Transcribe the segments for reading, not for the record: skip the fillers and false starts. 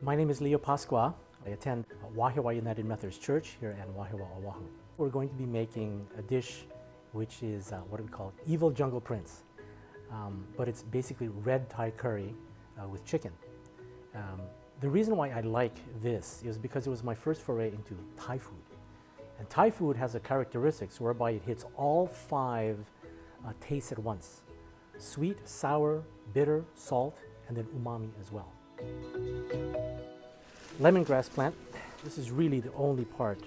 My name is Leo Pasqua. I attend Wahiawa United Methodist Church here in Wahiawa, Oahu. We're going to be making a dish which is what we call Evil Jungle Prince. But it's basically red Thai curry with chicken. The reason why I like this is because it was my first foray into Thai food. And Thai food has a characteristics whereby it hits all five tastes at once. Sweet, sour, bitter, salt, and then umami as well. Lemongrass plant. This is really the only part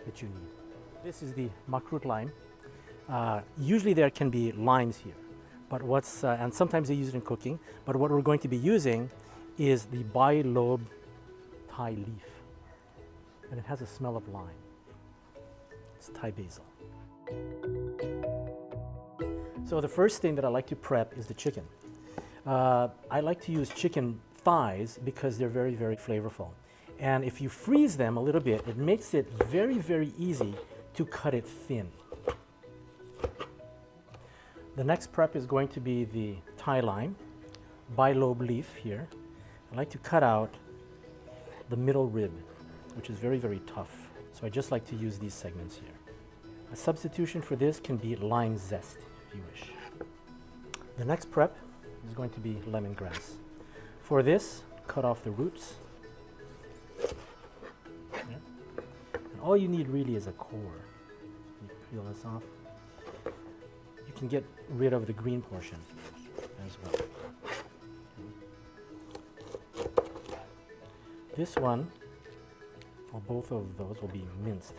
that you need. This is the makrut lime. Usually there can be limes here, but and sometimes they use it in cooking, but what we're going to be using is the bi-lobe Thai leaf, and it has a smell of lime. It's Thai basil. So the first thing that I like to prep is the chicken. I like to use chicken thighs because they're very, very flavorful. And if you freeze them a little bit, it makes it very, very easy to cut it thin. The next prep is going to be the Thai lime, bi-lobe leaf here. I like to cut out the middle rib, which is very, very tough. So I just like to use these segments here. A substitution for this can be lime zest, if you wish. The next prep is going to be lemongrass. For this, cut off the roots. Yeah. And all you need really is a core. You peel this off. You can get rid of the green portion as well. This one, or both of those, will be minced.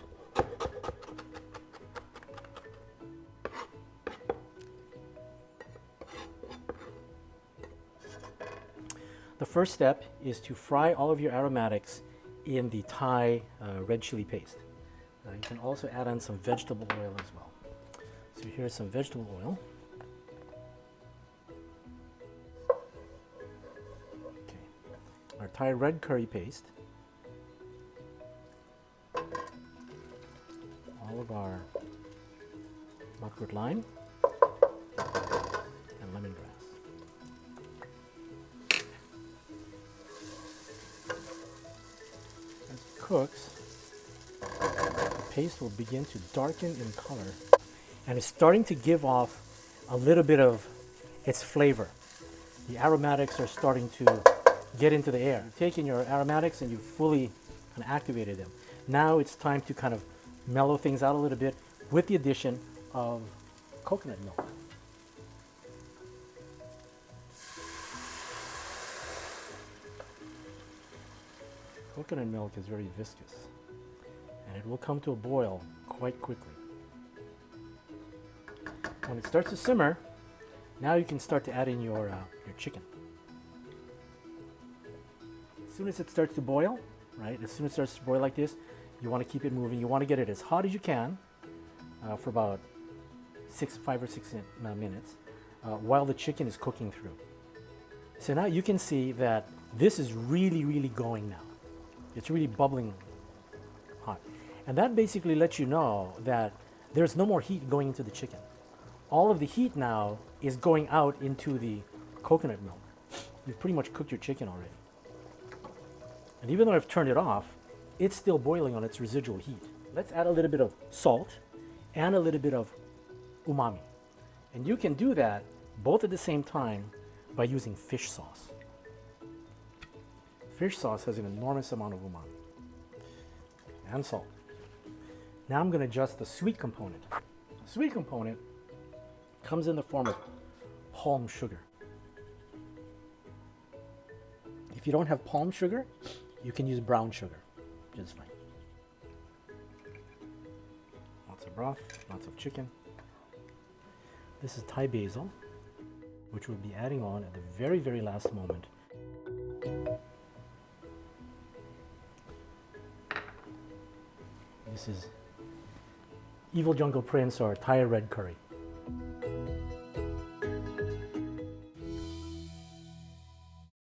The first step is to fry all of your aromatics in the Thai red chili paste. You can also add in some vegetable oil as well. So here's some vegetable oil. Okay. Our Thai red curry paste. All of our makrut lime and lemongrass. Cooks, the paste will begin to darken in color, and it's starting to give off a little bit of its flavor. The aromatics are starting to get into the air. You've taken your aromatics and you've fully kind of activated them. Now it's time to kind of mellow things out a little bit with the addition of coconut milk. Coconut milk is very viscous, and it will come to a boil quite quickly. When it starts to simmer, now you can start to add in your chicken. As soon as it starts to boil, right? As soon as it starts to boil like this, you want to keep it moving. You want to get it as hot as you can for about 5 or 6 minutes while the chicken is cooking through. So now you can see that this is really, really going now. It's really bubbling hot. And that basically lets you know that there's no more heat going into the chicken. All of the heat now is going out into the coconut milk. You've pretty much cooked your chicken already. And even though I've turned it off, it's still boiling on its residual heat. Let's add a little bit of salt and a little bit of umami. And you can do that both at the same time by using fish sauce. Fish sauce has an enormous amount of umami and salt. Now I'm going to adjust the sweet component. The sweet component comes in the form of palm sugar. If you don't have palm sugar, you can use brown sugar, just fine. Lots of broth, lots of chicken. This is Thai basil, which we'll be adding on at the very, very last moment. This is Evil Jungle Prince or Thai red curry.